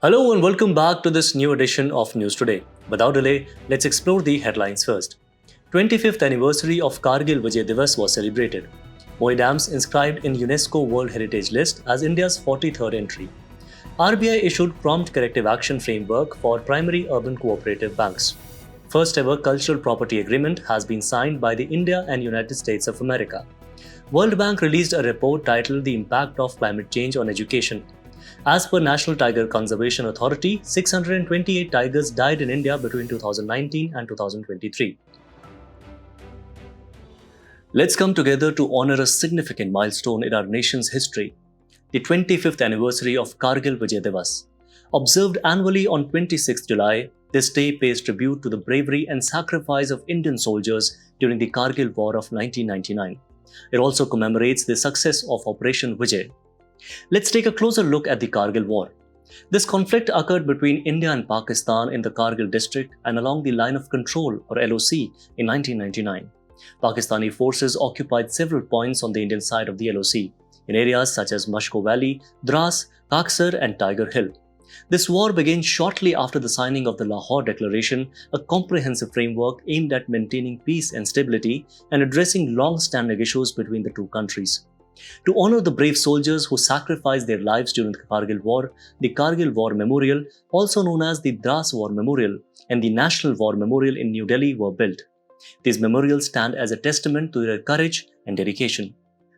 Hello and welcome back to this new edition of News Today. Without delay, let's explore the headlines first. 25th anniversary of Kargil Vijay Diwas was celebrated. Moidams inscribed in UNESCO World Heritage List as India's 43rd entry. RBI issued prompt corrective action framework for primary urban cooperative banks. First ever cultural property agreement has been signed by the India and United States of America. World Bank released a report titled The Impact of Climate Change on Education. As per National Tiger Conservation Authority, 628 tigers died in India between 2019 and 2023. Let's come together to honor a significant milestone in our nation's history, the 25th anniversary of Kargil Vijay Diwas. Observed annually on 26 July, this day pays tribute to the bravery and sacrifice of Indian soldiers during the Kargil War of 1999. It also commemorates the success of Operation Vijay. Let's take a closer look at the Kargil War. This conflict occurred between India and Pakistan in the Kargil district and along the Line of Control or LOC in 1999. Pakistani forces occupied several points on the Indian side of the LOC in areas such as Mashko Valley, Dras, Kaksar and Tiger Hill. This war began shortly after the signing of the Lahore Declaration, a comprehensive framework aimed at maintaining peace and stability and addressing long-standing issues between the two countries. To honor the brave soldiers who sacrificed their lives during the Kargil War, the Kargil War Memorial, also known as the Dras War Memorial, and the National War Memorial in New Delhi were built. These memorials stand as a testament to their courage and dedication.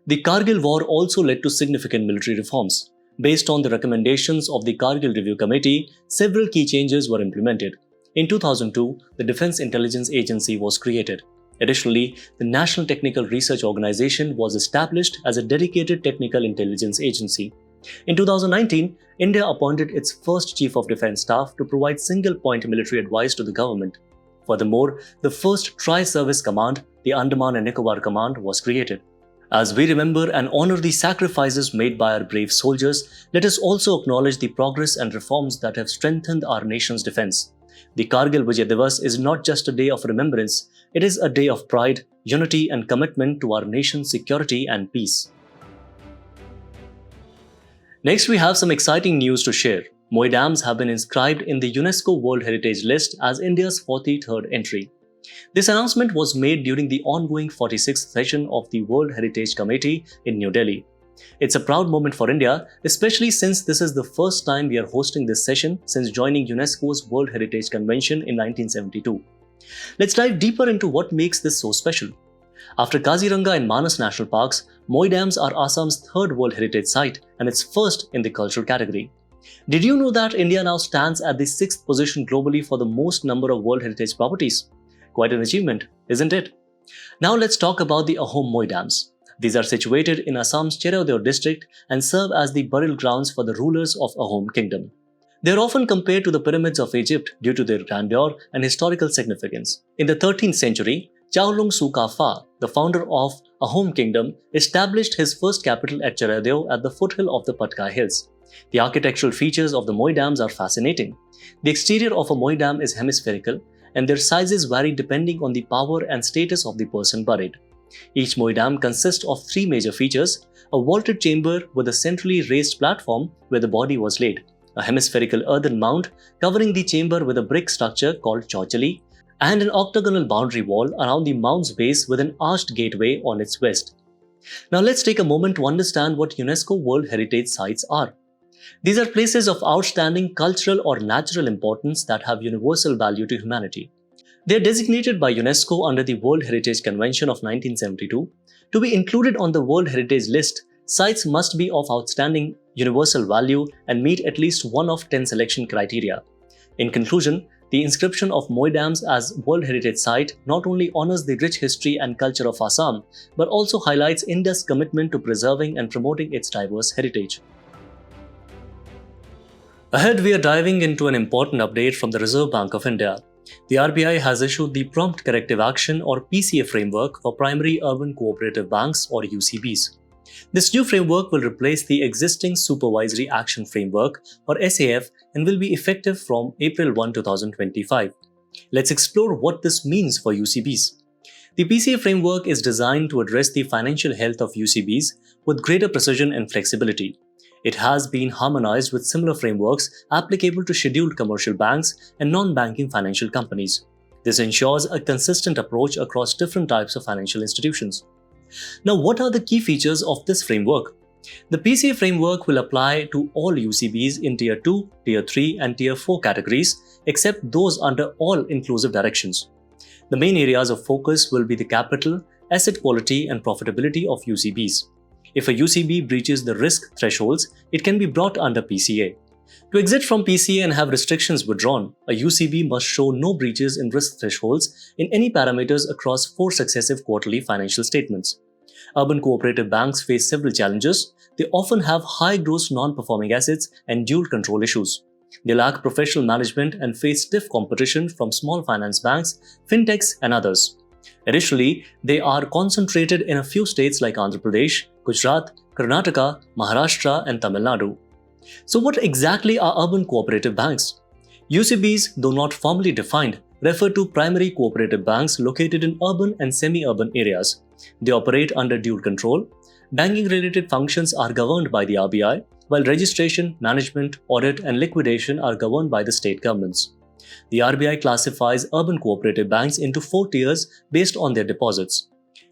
The Kargil War also led to significant military reforms. Based on the recommendations of the Kargil Review Committee, several key changes were implemented. In 2002, the Defense Intelligence Agency was created. Additionally, the National Technical Research Organization was established as a dedicated technical intelligence agency. In 2019, India appointed its first Chief of Defence Staff to provide single-point military advice to the government. Furthermore, the first Tri-Service Command, the Andaman and Nicobar Command, was created. As we remember and honor the sacrifices made by our brave soldiers, let us also acknowledge the progress and reforms that have strengthened our nation's defence. The Kargil Vijay Diwas is not just a day of remembrance, it is a day of pride, unity and commitment to our nation's security and peace. Next, we have some exciting news to share. Moidams have been inscribed in the UNESCO World Heritage List as India's 43rd entry. This announcement was made during the ongoing 46th session of the World Heritage Committee in New Delhi. It's a proud moment for India, especially since this is the first time we are hosting this session since joining UNESCO's World Heritage Convention in 1972. Let's dive deeper into what makes this so special. After Kaziranga and Manas National Parks, Moidams are Assam's third World Heritage Site and its first in the cultural category. Did you know that India now stands at the 6th position globally for the most number of World Heritage properties? Quite an achievement, isn't it? Now let's talk about the Ahom Moidams. These are situated in Assam's Cheradeo district and serve as the burial grounds for the rulers of Ahom Kingdom. They are often compared to the pyramids of Egypt due to their grandeur and historical significance. In the 13th century, Chaolung Sukafa, the founder of Ahom Kingdom, established his first capital at Cheradeo at the foothill of the Patkai Hills. The architectural features of the Moidams are fascinating. The exterior of a Moidam is hemispherical, and their sizes vary depending on the power and status of the person buried. Each Moidam consists of three major features: a vaulted chamber with a centrally raised platform where the body was laid, a hemispherical earthen mound covering the chamber with a brick structure called chauchali, and an octagonal boundary wall around the mound's base with an arched gateway on its west. Now let's take a moment to understand what UNESCO World Heritage Sites are. These are places of outstanding cultural or natural importance that have universal value to humanity. They are designated by UNESCO under the World Heritage Convention of 1972. To be included on the World Heritage List, sites must be of outstanding universal value and meet at least one of 10 selection criteria. In conclusion, the inscription of Moidams as World Heritage Site not only honors the rich history and culture of Assam, but also highlights India's commitment to preserving and promoting its diverse heritage. Ahead, we are diving into an important update from the Reserve Bank of India. The RBI has issued the Prompt Corrective Action or PCA framework for primary urban cooperative banks or UCBs. This new framework will replace the existing Supervisory Action Framework or SAF and will be effective from April 1, 2025. Let's explore what this means for UCBs. The PCA framework is designed to address the financial health of UCBs with greater precision and flexibility. It has been harmonized with similar frameworks applicable to scheduled commercial banks and non-banking financial companies. This ensures a consistent approach across different types of financial institutions. Now, what are the key features of this framework? The PCA framework will apply to all UCBs in Tier 2, Tier 3 and Tier 4 categories, except those under all inclusive directions. The main areas of focus will be the capital, asset quality and profitability of UCBs. If a UCB breaches the risk thresholds, it can be brought under PCA. To exit from PCA and have restrictions withdrawn, a UCB must show no breaches in risk thresholds in any parameters across 4 successive quarterly financial statements. Urban cooperative banks face several challenges. They often have high gross non-performing assets and dual control issues. They lack professional management and face stiff competition from small finance banks, fintechs, and others. Additionally, they are concentrated in a few states like Andhra Pradesh, Gujarat, Karnataka, Maharashtra, and Tamil Nadu. So, what exactly are urban cooperative banks? UCBs, though not formally defined, refer to primary cooperative banks located in urban and semi-urban areas. They operate under dual control. Banking-related functions are governed by the RBI, while registration, management, audit, and liquidation are governed by the state governments. The RBI classifies urban cooperative banks into 4 tiers based on their deposits.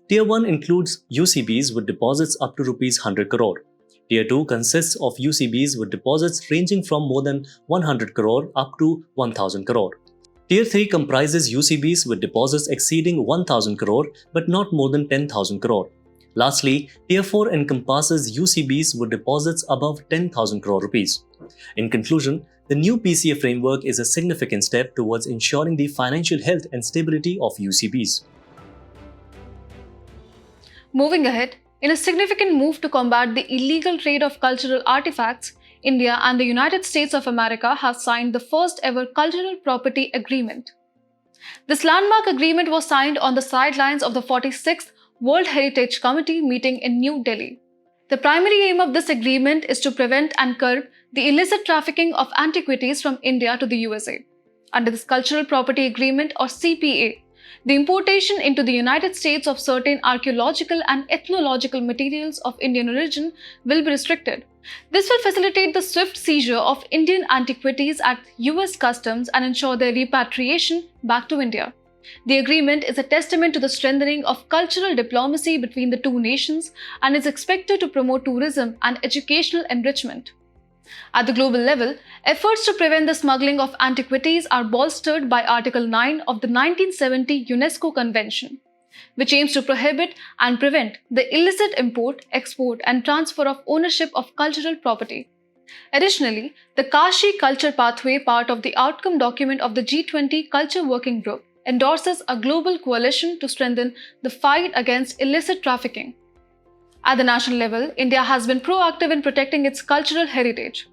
Tier 1 includes UCBs with deposits up to Rs 100 crore. Tier 2 consists of UCBs with deposits ranging from more than 100 crore up to 1000 crore. Tier 3 comprises UCBs with deposits exceeding 1000 crore but not more than 10,000 crore. Lastly, Tier 4 encompasses UCBs with deposits above 10,000 crore rupees. In conclusion, the new PCA framework is a significant step towards ensuring the financial health and stability of UCBs. Moving ahead, in a significant move to combat the illegal trade of cultural artifacts, India and the United States of America have signed the first ever cultural property agreement. This landmark agreement was signed on the sidelines of the 46th World Heritage Committee meeting in New Delhi. The primary aim of this agreement is to prevent and curb the illicit trafficking of antiquities from India to the USA. Under this Cultural Property Agreement or CPA, the importation into the United States of certain archaeological and ethnological materials of Indian origin will be restricted. This will facilitate the swift seizure of Indian antiquities at US Customs and ensure their repatriation back to India. The agreement is a testament to the strengthening of cultural diplomacy between the two nations and is expected to promote tourism and educational enrichment. At the global level, efforts to prevent the smuggling of antiquities are bolstered by Article 9 of the 1970 UNESCO Convention, which aims to prohibit and prevent the illicit import, export, and transfer of ownership of cultural property. Additionally, the Kashi Culture Pathway, part of the outcome document of the G20 Culture Working Group, endorses a global coalition to strengthen the fight against illicit trafficking. At the national level, India has been proactive in protecting its cultural heritage.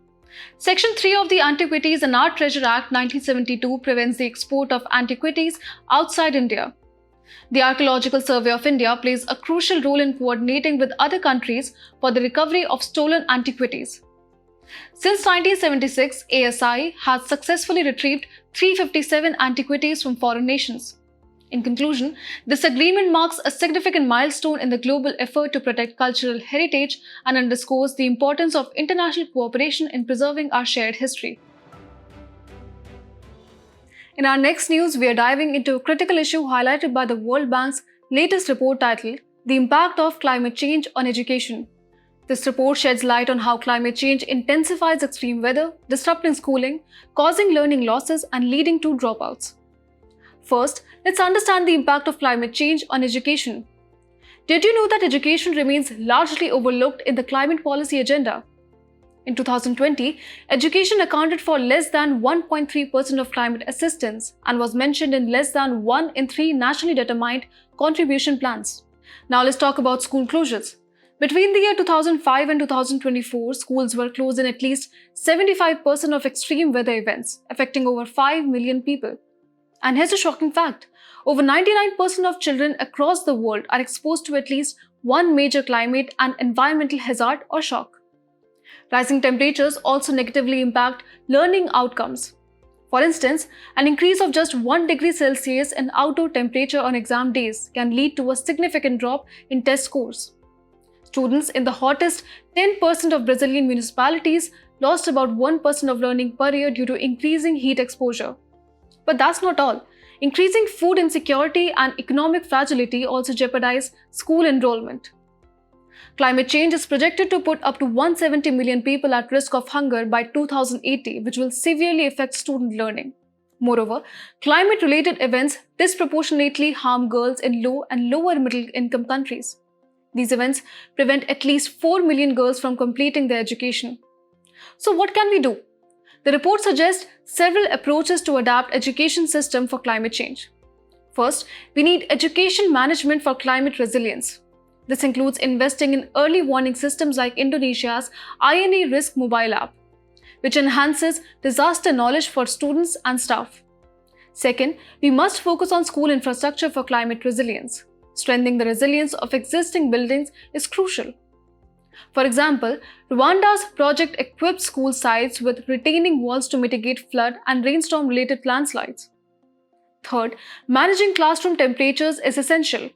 Section 3 of the Antiquities and Art Treasure Act 1972 prevents the export of antiquities outside India. The Archaeological Survey of India plays a crucial role in coordinating with other countries for the recovery of stolen antiquities. Since 1976, ASI has successfully retrieved 357 antiquities from foreign nations. In conclusion, this agreement marks a significant milestone in the global effort to protect cultural heritage and underscores the importance of international cooperation in preserving our shared history. In our next news, we are diving into a critical issue highlighted by the World Bank's latest report titled The Impact of Climate Change on Education. This report sheds light on how climate change intensifies extreme weather, disrupting schooling, causing learning losses, and leading to dropouts. First, let's understand the impact of climate change on education. Did you know that education remains largely overlooked in the climate policy agenda? In 2020, education accounted for less than 1.3% of climate assistance and was mentioned in less than 1 in 3 nationally determined contribution plans. Now let's talk about school closures. Between the year 2005 and 2024, schools were closed in at least 75% of extreme weather events, affecting over 5 million people. And here's a shocking fact. Over 99% of children across the world are exposed to at least one major climate and environmental hazard or shock. Rising temperatures also negatively impact learning outcomes. For instance, an increase of just 1 degree Celsius in outdoor temperature on exam days can lead to a significant drop in test scores. Students in the hottest 10% of Brazilian municipalities lost about 1% of learning per year due to increasing heat exposure. But that's not all. Increasing food insecurity and economic fragility also jeopardize school enrollment. Climate change is projected to put up to 170 million people at risk of hunger by 2080, which will severely affect student learning. Moreover, climate-related events disproportionately harm girls in low and lower middle-income countries. These events prevent at least 4 million girls from completing their education. So what can we do? The report suggests several approaches to adapt education system for climate change. First, we need education management for climate resilience. This includes investing in early warning systems like Indonesia's INA Risk mobile app, which enhances disaster knowledge for students and staff. Second, we must focus on school infrastructure for climate resilience. Strengthening the resilience of existing buildings is crucial. For example, Rwanda's project equipped school sites with retaining walls to mitigate flood and rainstorm-related landslides. Third, managing classroom temperatures is essential.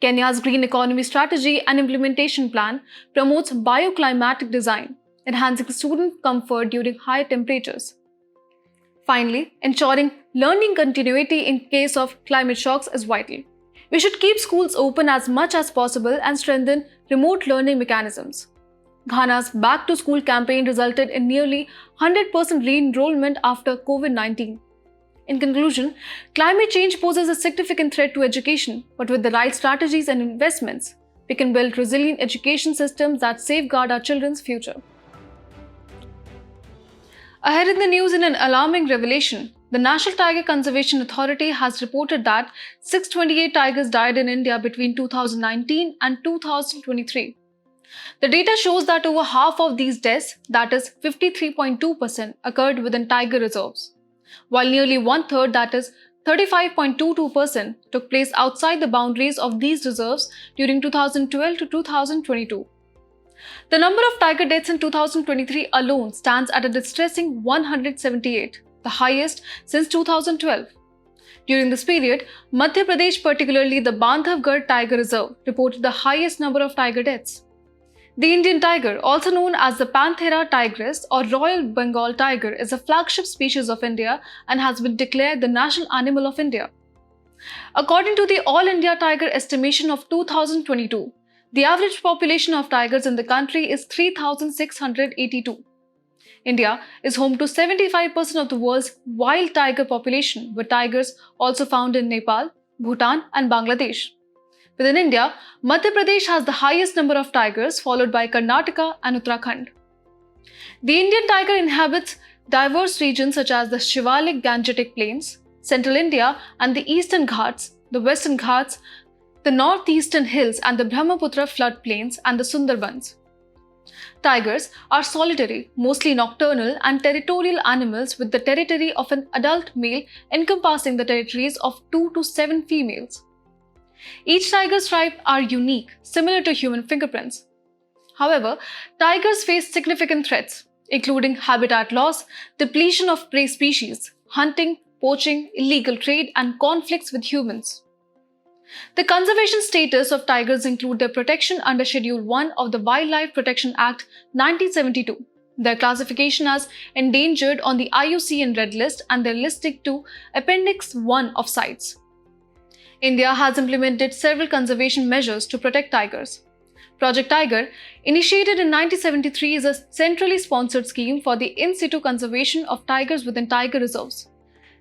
Kenya's Green Economy Strategy and Implementation Plan promotes bioclimatic design, enhancing student comfort during high temperatures. Finally, ensuring learning continuity in case of climate shocks is vital. We should keep schools open as much as possible and strengthen remote learning mechanisms. Ghana's Back to School campaign resulted in nearly 100% re-enrollment after COVID-19. In conclusion, climate change poses a significant threat to education, but with the right strategies and investments, we can build resilient education systems that safeguard our children's future. Ahead in the news, in an alarming revelation, the National Tiger Conservation Authority has reported that 628 tigers died in India between 2019 and 2023. The data shows that over half of these deaths, that is 53.2%, occurred within tiger reserves, while nearly one-third, that is 35.22%, took place outside the boundaries of these reserves during 2012 to 2022. The number of tiger deaths in 2023 alone stands at a distressing 178, the highest since 2012. During this period, Madhya Pradesh, particularly the Bandhavgarh Tiger Reserve, reported the highest number of tiger deaths. The Indian tiger, also known as the Panthera tigris or Royal Bengal tiger, is a flagship species of India and has been declared the national animal of India. According to the All India Tiger Estimation of 2022, the average population of tigers in the country is 3,682. India is home to 75% of the world's wild tiger population, with tigers also found in Nepal, Bhutan, and Bangladesh. Within India, Madhya Pradesh has the highest number of tigers, followed by Karnataka and Uttarakhand. The Indian tiger inhabits diverse regions such as the Shivalik Gangetic Plains, Central India and the Eastern Ghats, the Western Ghats, the Northeastern Hills and the Brahmaputra floodplains and the Sundarbans. Tigers are solitary, mostly nocturnal and territorial animals with the territory of an adult male encompassing the territories of 2 to 7 females. Each tiger's tribe are unique, similar to human fingerprints. However, tigers face significant threats, including habitat loss, depletion of prey species, hunting, poaching, illegal trade, and conflicts with humans. The conservation status of tigers include their protection under Schedule 1 of the Wildlife Protection Act 1972, their classification as endangered on the IUCN Red List, and their listing to Appendix 1 of CITES. India has implemented several conservation measures to protect tigers. Project Tiger, initiated in 1973, is a centrally sponsored scheme for the in-situ conservation of tigers within tiger reserves.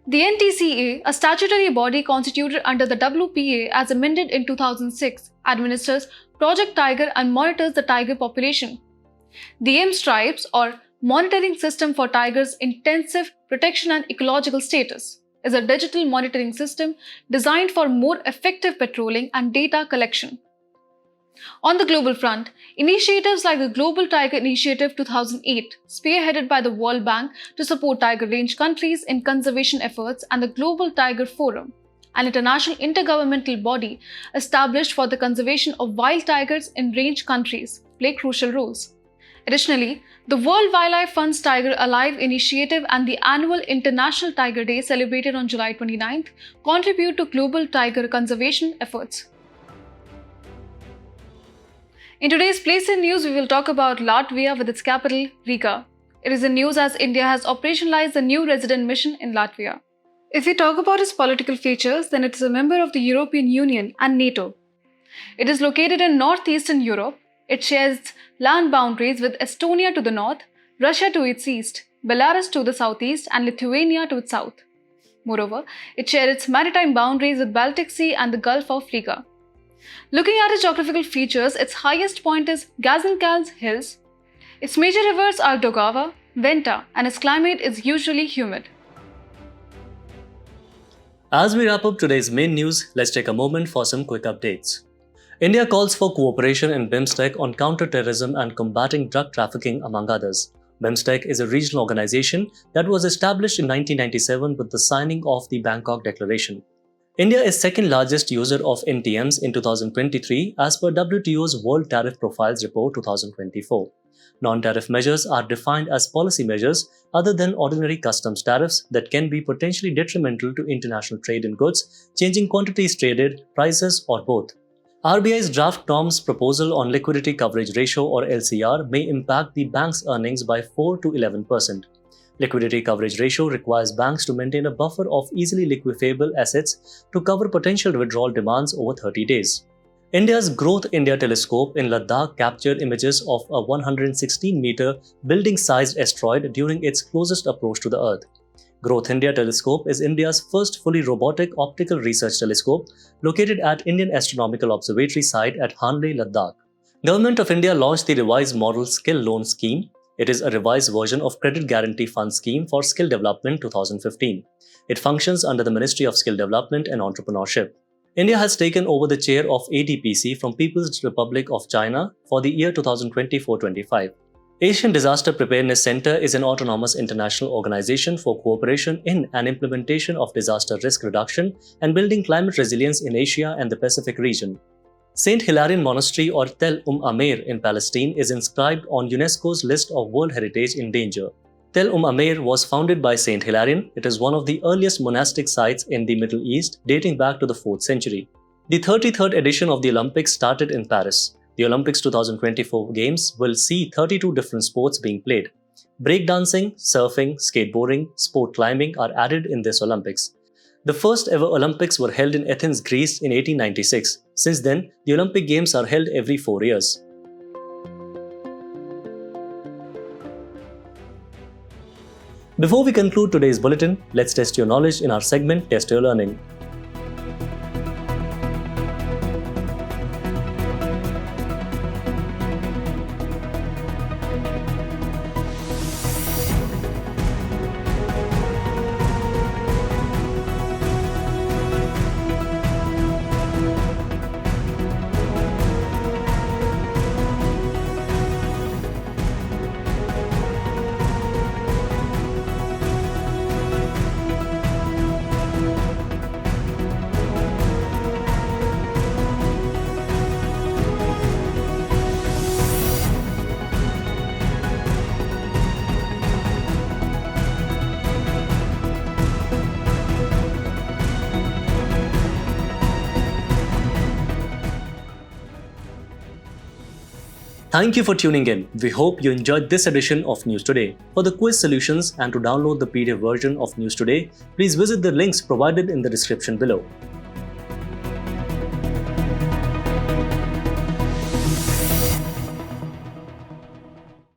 The NTCA, a statutory body constituted under the WPA as amended in 2006, administers Project Tiger and monitors the tiger population. The AIM Stripes, or Monitoring System for Tigers' Intensive Protection and Ecological Status, is a digital monitoring system designed for more effective patrolling and data collection. On the global front, initiatives like the Global Tiger Initiative 2008, spearheaded by the World Bank to support tiger range countries in conservation efforts, and the Global Tiger Forum, an international intergovernmental body established for the conservation of wild tigers in range countries, play crucial roles. Additionally, the World Wildlife Fund's Tiger Alive initiative and the annual International Tiger Day celebrated on July 29th contribute to global tiger conservation efforts. In today's Place in News, we will talk about Latvia with its capital, Riga. It is in news as India has operationalized the new resident mission in Latvia. If we talk about its political features, then it is a member of the European Union and NATO. It is located in northeastern Europe. It shares land boundaries with Estonia to the north, Russia to its east, Belarus to the southeast, and Lithuania to its south. Moreover, it shares its maritime boundaries with Baltic Sea and the Gulf of Riga. Looking at its geographical features, its highest point is Gazinkals Hills. Its major rivers are Daugava, Venta, and its climate is usually humid. As we wrap up today's main news, let's take a moment for some quick updates. India calls for cooperation in BIMSTEC on counter-terrorism and combating drug trafficking, among others. BIMSTEC is a regional organization that was established in 1997 with the signing of the Bangkok Declaration. India is second largest user of NTMs in 2023 as per WTO's World Tariff Profiles Report 2024. Non-tariff measures are defined as policy measures other than ordinary customs tariffs that can be potentially detrimental to international trade in goods, changing quantities traded, prices, or both. RBI's draft norms proposal on liquidity coverage ratio or LCR may impact the bank's earnings by 4 to 11%. Liquidity coverage ratio requires banks to maintain a buffer of easily liquefiable assets to cover potential withdrawal demands over 30 days. India's Growth India telescope in Ladakh captured images of a 116-meter building-sized asteroid during its closest approach to the Earth. Growth India telescope is India's first fully robotic optical research telescope located at Indian Astronomical Observatory site at Hanle, Ladakh. Government of India launched the revised model skill loan scheme. It is a revised version of Credit Guarantee Fund Scheme for Skill Development 2015. It functions under the Ministry of Skill Development and Entrepreneurship. India has taken over the chair of ADPC from People's Republic of China for the year 2024-25. Asian Disaster Preparedness Center is an autonomous international organization for cooperation in and implementation of disaster risk reduction and building climate resilience in Asia and the Pacific region. Saint Hilarion Monastery or Tel Amer in Palestine is inscribed on UNESCO's list of World Heritage in Danger. Tel Amer was founded by Saint Hilarion. It is one of the earliest monastic sites in the Middle East, dating back to the 4th century. The 33rd edition of the Olympics started in Paris. The Olympics 2024 Games will see 32 different sports being played. Breakdancing, surfing, skateboarding, sport climbing are added in this Olympics. The first ever Olympics were held in Athens, Greece in 1896. Since then, the Olympic Games are held every 4 years. Before we conclude today's bulletin, let's test your knowledge in our segment Test Your Learning. Thank you for tuning in. We hope you enjoyed this edition of News Today. For the quiz solutions and to download the PDF version of News Today, please visit the links provided in the description below.